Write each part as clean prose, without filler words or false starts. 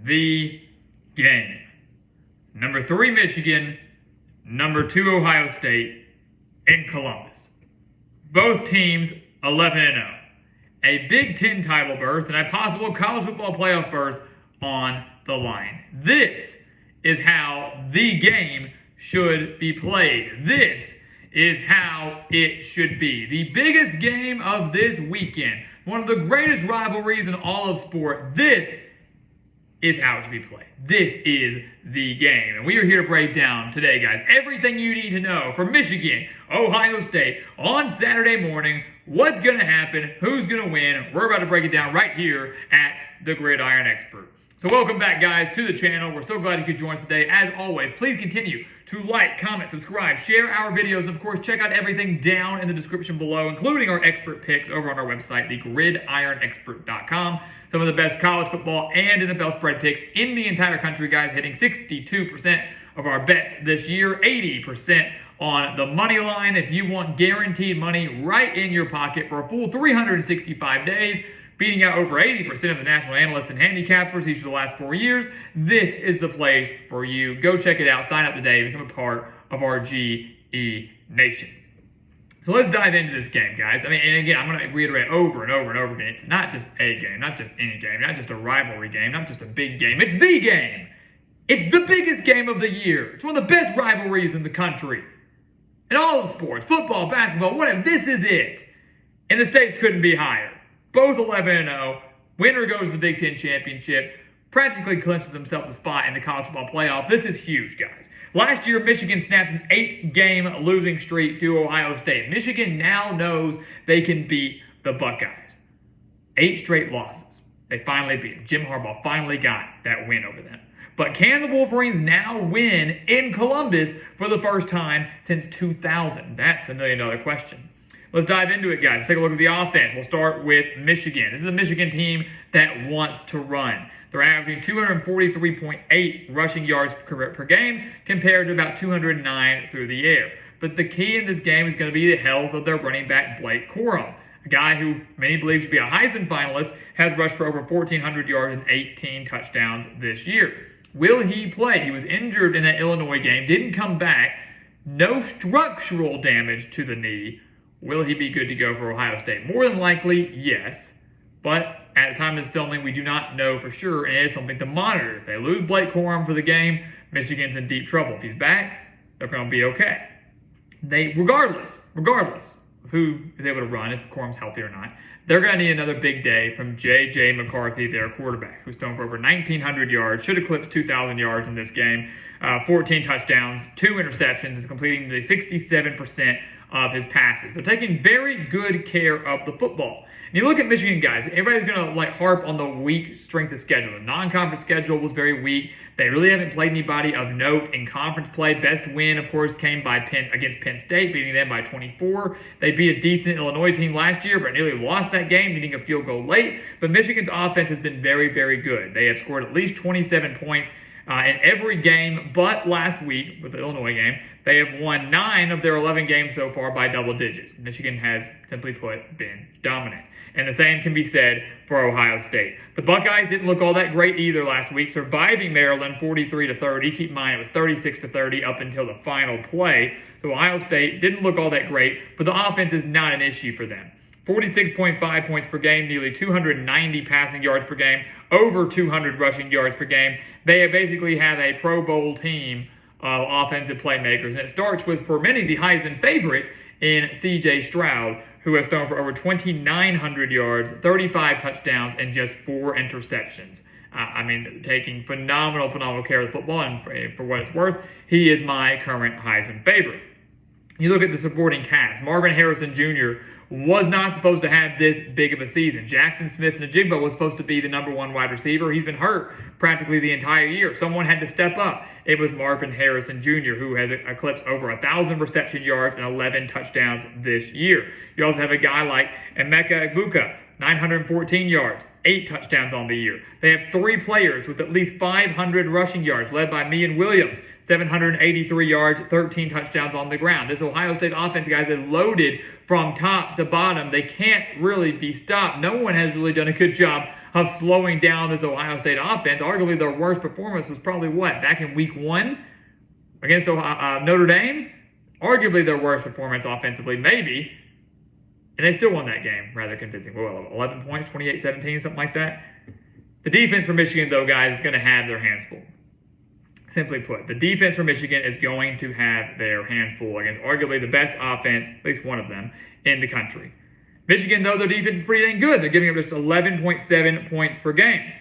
the game. Number 3, Michigan. Number 2, Ohio State in Columbus. Both teams 11-0. A Big Ten title berth and a possible college football playoff berth on the line. This is how the game should be played. This is how it should be. The biggest game of this weekend. One of the greatest rivalries in all of sport. This is how it should be played. This is the game. And we are here to break down today, guys, everything you need to know for Michigan, Ohio State on Saturday morning. What's going to happen? Who's going to win? We're about to break it down right here at the Gridiron Expert. So welcome back, guys, to the channel. We're so glad you could join us today. As always, please continue to like, comment, subscribe, share our videos, and of course, check out everything down in the description below, including our expert picks over on our website, thegridironexpert.com. Some of the best college football and NFL spread picks in the entire country, guys, hitting 62% of our bets this year, 80% on the money line. If you want guaranteed money right in your pocket for a full 365 days, beating out over 80% of the national analysts and handicappers each of the last 4 years, this is the place for you. Go check it out. Sign up today. Become a part of our GE Nation. So let's dive into this game, guys. And again, I'm going to reiterate over and over and over again. It's not just a game, not just any game, not just a rivalry game, not just a big game. It's the game. It's the biggest game of the year. It's one of the best rivalries in the country. In all of sports, football, basketball, whatever. This is it. And the stakes couldn't be higher. Both 11-0. Winner goes to the Big Ten championship. Practically clinches themselves a spot in the college football playoff. This is huge, guys. Last year, Michigan snapped an 8-game losing streak to Ohio State. Michigan now knows they can beat the Buckeyes. 8 straight losses. They finally beat them. Jim Harbaugh finally got that win over them. But can the Wolverines now win in Columbus for the first time since 2000? That's the million-dollar question. Let's dive into it, guys. Let's take a look at the offense. We'll start with Michigan. This is a Michigan team that wants to run. They're averaging 243.8 rushing yards per game compared to about 209 through the air. But the key in this game is going to be the health of their running back, Blake Corum. A guy who many believe should be a Heisman finalist, has rushed for over 1,400 yards and 18 touchdowns this year. Will he play? He was injured in that Illinois game, didn't come back. No structural damage to the knee. Will he be good to go for Ohio State? More than likely, yes. But at the time of this filming, we do not know for sure, and it is something to monitor. If they lose Blake Corum for the game, Michigan's in deep trouble. If he's back, they're going to be okay. Regardless of who is able to run, if Corum's healthy or not, they're going to need another big day from J.J. McCarthy, their quarterback, who's thrown for over 1,900 yards, should eclipse 2,000 yards in this game, 14 touchdowns, 2 interceptions, is completing the 67% of his passes. They're taking very good care of the football. And you look at Michigan, guys, everybody's going to harp on the weak strength of schedule. The non-conference schedule was very weak. They really haven't played anybody of note in conference play. Best win, of course, came against Penn State, beating them by 24. They beat a decent Illinois team last year, but nearly lost that game, needing a field goal late. But Michigan's offense has been very, very good. They have scored at least 27 points in every game but last week with the Illinois game. They have won 9 of their 11 games so far by double digits. Michigan has, simply put, been dominant. And the same can be said for Ohio State. The Buckeyes didn't look all that great either last week, surviving Maryland 43-30. Keep in mind, it was 36-30 up until the final play. So Ohio State didn't look all that great, but the offense is not an issue for them. 46.5 points per game, nearly 290 passing yards per game, over 200 rushing yards per game. They basically have a Pro Bowl team of offensive playmakers. And it starts with, for many, the Heisman favorite in C.J. Stroud, who has thrown for over 2,900 yards, 35 touchdowns, and just 4 interceptions. Taking phenomenal care of the football, and for what it's worth, he is my current Heisman favorite. You look at the supporting cast. Marvin Harrison Jr. was not supposed to have this big of a season. Jackson Smith-Njigba was supposed to be the #1 wide receiver. He's been hurt practically the entire year. Someone had to step up. It was Marvin Harrison Jr., who has eclipsed over 1,000 reception yards and 11 touchdowns this year. You also have a guy like Emeka Egbuka, 914 yards, 8 touchdowns on the year. They have 3 players with at least 500 rushing yards, led by Mian Williams, 783 yards, 13 touchdowns on the ground. This Ohio State offense, guys, is loaded from top to bottom. They can't really be stopped. No one has really done a good job of slowing down this Ohio State offense. Arguably, their worst performance was probably what? Back in week 1 against Notre Dame? Arguably their worst performance offensively, maybe. And they still won that game rather convincing. Well, 11 points, 28-17, something like that. The defense for Michigan, though, guys, is going to have their hands full. Simply put, the defense for Michigan is going to have their hands full against arguably the best offense, at least one of them, in the country. Michigan, though, their defense is pretty dang good. They're giving up just 11.7 points per game.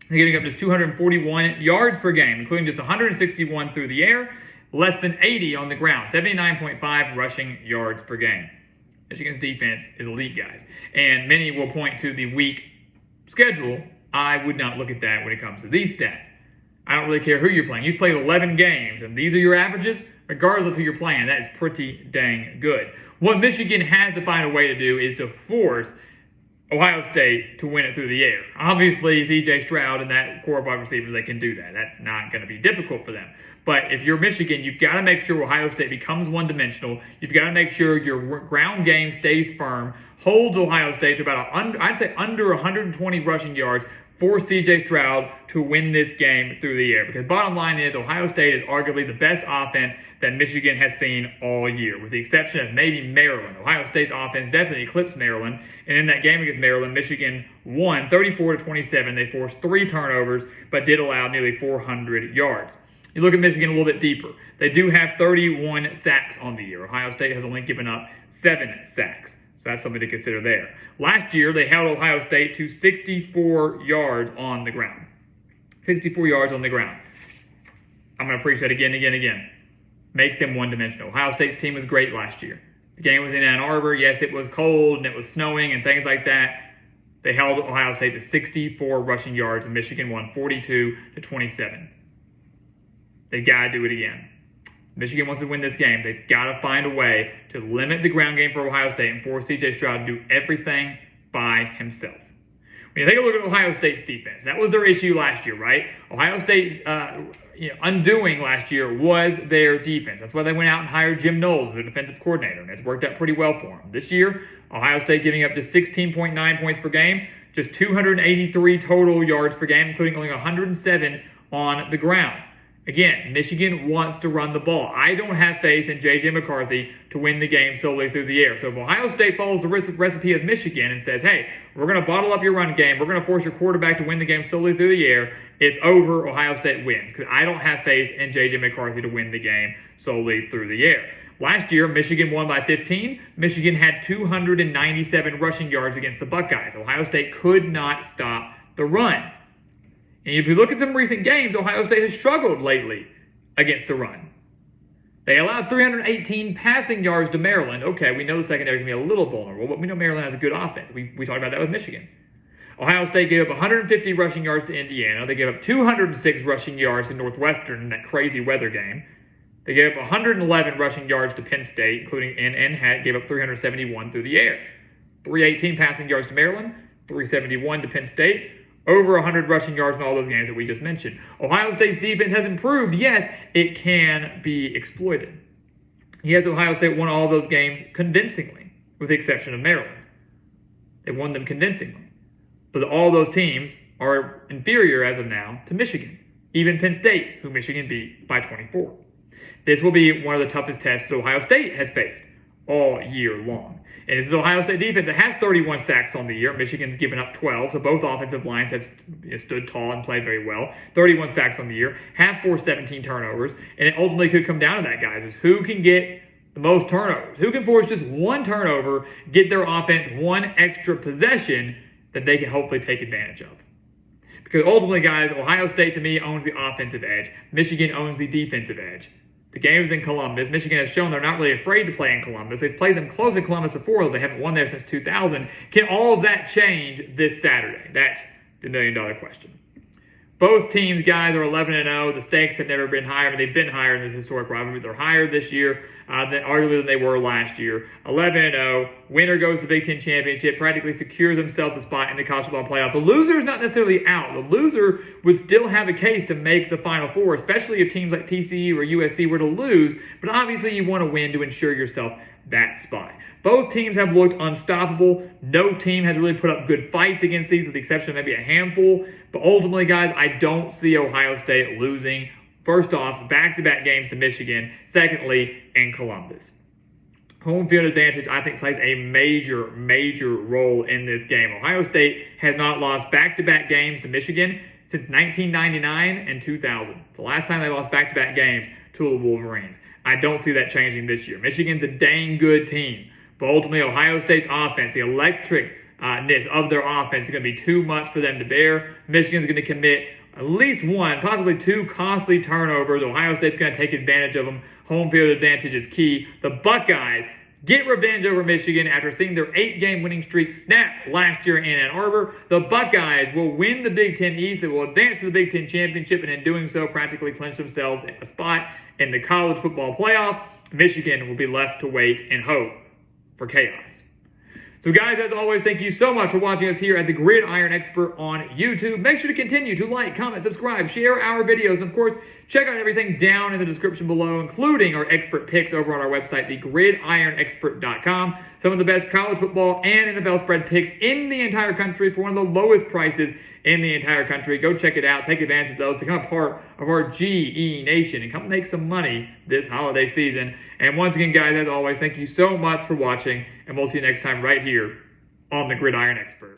They're giving up just 241 yards per game, including just 161 through the air, less than 80 on the ground, 79.5 rushing yards per game. Michigan's defense is elite, guys. And many will point to the weak schedule. I would not look at that when it comes to these stats. I don't really care who you're playing. You've played 11 games, and these are your averages. Regardless of who you're playing, that is pretty dang good. What Michigan has to find a way to do is to force Ohio State to win it through the air. Obviously, C.J. Stroud and that core of wide receivers, they can do that. That's not going to be difficult for them. But if you're Michigan, you've got to make sure Ohio State becomes one-dimensional. You've got to make sure your ground game stays firm, holds Ohio State to about, under 120 rushing yards, for C.J. Stroud to win this game through the air. Because bottom line is, Ohio State is arguably the best offense that Michigan has seen all year, with the exception of maybe Maryland. Ohio State's offense definitely eclipsed Maryland. And in that game against Maryland, Michigan won 34-27. They forced 3 turnovers, but did allow nearly 400 yards. You look at Michigan a little bit deeper. They do have 31 sacks on the year. Ohio State has only given up 7 sacks. So that's something to consider there. Last year, they held Ohio State to 64 yards on the ground. 64 yards on the ground. I'm going to preach that again. Make them one-dimensional. Ohio State's team was great last year. The game was in Ann Arbor. Yes, it was cold and it was snowing and things like that. They held Ohio State to 64 rushing yards, and Michigan won 42-27. They've got to do it again. Michigan wants to win this game. They've got to find a way to limit the ground game for Ohio State and force C.J. Stroud to do everything by himself. When you take a look at Ohio State's defense, that was their issue last year, right? Ohio State's undoing last year was their defense. That's why they went out and hired Jim Knowles as their defensive coordinator, and it's worked out pretty well for them. This year, Ohio State giving up just 16.9 points per game, just 283 total yards per game, including only 107 on the ground. Again, Michigan wants to run the ball. I don't have faith in J.J. McCarthy to win the game solely through the air. So if Ohio State follows the recipe of Michigan and says, hey, we're going to bottle up your run game, we're going to force your quarterback to win the game solely through the air, it's over, Ohio State wins. Because I don't have faith in J.J. McCarthy to win the game solely through the air. Last year, Michigan won by 15. Michigan had 297 rushing yards against the Buckeyes. Ohio State could not stop the run. And if you look at some recent games, Ohio State has struggled lately against the run. They allowed 318 passing yards to Maryland. Okay, we know the secondary can be a little vulnerable, but we know Maryland has a good offense. We talked about that with Michigan. Ohio State gave up 150 rushing yards to Indiana. They gave up 206 rushing yards to Northwestern in that crazy weather game. They gave up 111 rushing yards to Penn State, including and gave up 371 through the air. 318 passing yards to Maryland, 371 to Penn State. Over 100 rushing yards in all those games that we just mentioned. Ohio State's defense has improved. Yes, it can be exploited. Yes, Ohio State won all those games convincingly, with the exception of Maryland. They won them convincingly. But all those teams are inferior as of now to Michigan. Even Penn State, who Michigan beat by 24. This will be one of the toughest tests that Ohio State has faced all year long. And this is Ohio State defense that has 31 sacks on the year. Michigan's given up 12, so both offensive lines have stood tall and played very well. 31 sacks on the year, have forced 17 turnovers, and it ultimately could come down to that, guys, is who can get the most turnovers? Who can force just one turnover, get their offense one extra possession that they can hopefully take advantage of? Because ultimately, guys, Ohio State, to me, owns the offensive edge. Michigan owns the defensive edge. The game is in Columbus. Michigan has shown they're not really afraid to play in Columbus. They've played them close in Columbus before, though they haven't won there since 2000. Can all of that change this Saturday? That's the million-dollar question. Both teams, guys, are 11-0. The stakes have never been higher. They've been higher in this historic rivalry. They're higher this year arguably than they were last year. 11-0. Winner goes to the Big Ten Championship, practically secures themselves a spot in the college football playoff. The loser is not necessarily out. The loser would still have a case to make the Final Four, especially if teams like TCU or USC were to lose. But obviously you want to win to ensure yourself that spot. Both teams have looked unstoppable. No team has really put up good fights against these, with the exception of maybe a handful. But ultimately, guys, I don't see Ohio State losing. First off, back-to-back games to Michigan. Secondly, in Columbus. Home field advantage, I think, plays a major, major role in this game. Ohio State has not lost back-to-back games to Michigan since 1999 and 2000. It's the last time they lost back-to-back games to the Wolverines. I don't see that changing this year. Michigan's a dang good team. But ultimately, Ohio State's offense, the electricness of their offense is going to be too much for them to bear. Michigan's going to commit at least one, possibly two costly turnovers. Ohio State's going to take advantage of them. Home field advantage is key. The Buckeyes get revenge over Michigan after seeing their 8-game winning streak snap last year in Ann Arbor. The Buckeyes will win the Big Ten East. They will advance to the Big Ten Championship, and in doing so, practically clinch themselves a spot in the college football playoff. Michigan will be left to wait and hope for chaos. So guys, as always, thank you so much for watching us here at the Gridiron Expert on YouTube. Make sure to continue to like, comment, subscribe, share our videos, and of course, check out everything down in the description below, including our expert picks over on our website, thegridironexpert.com. Some of the best college football and NFL spread picks in the entire country for one of the lowest prices in the entire country. Go check it out. Take advantage of those. Become a part of our GE Nation and come make some money this holiday season. And once again, guys, as always, thank you so much for watching, and we'll see you next time right here on the Gridiron Expert.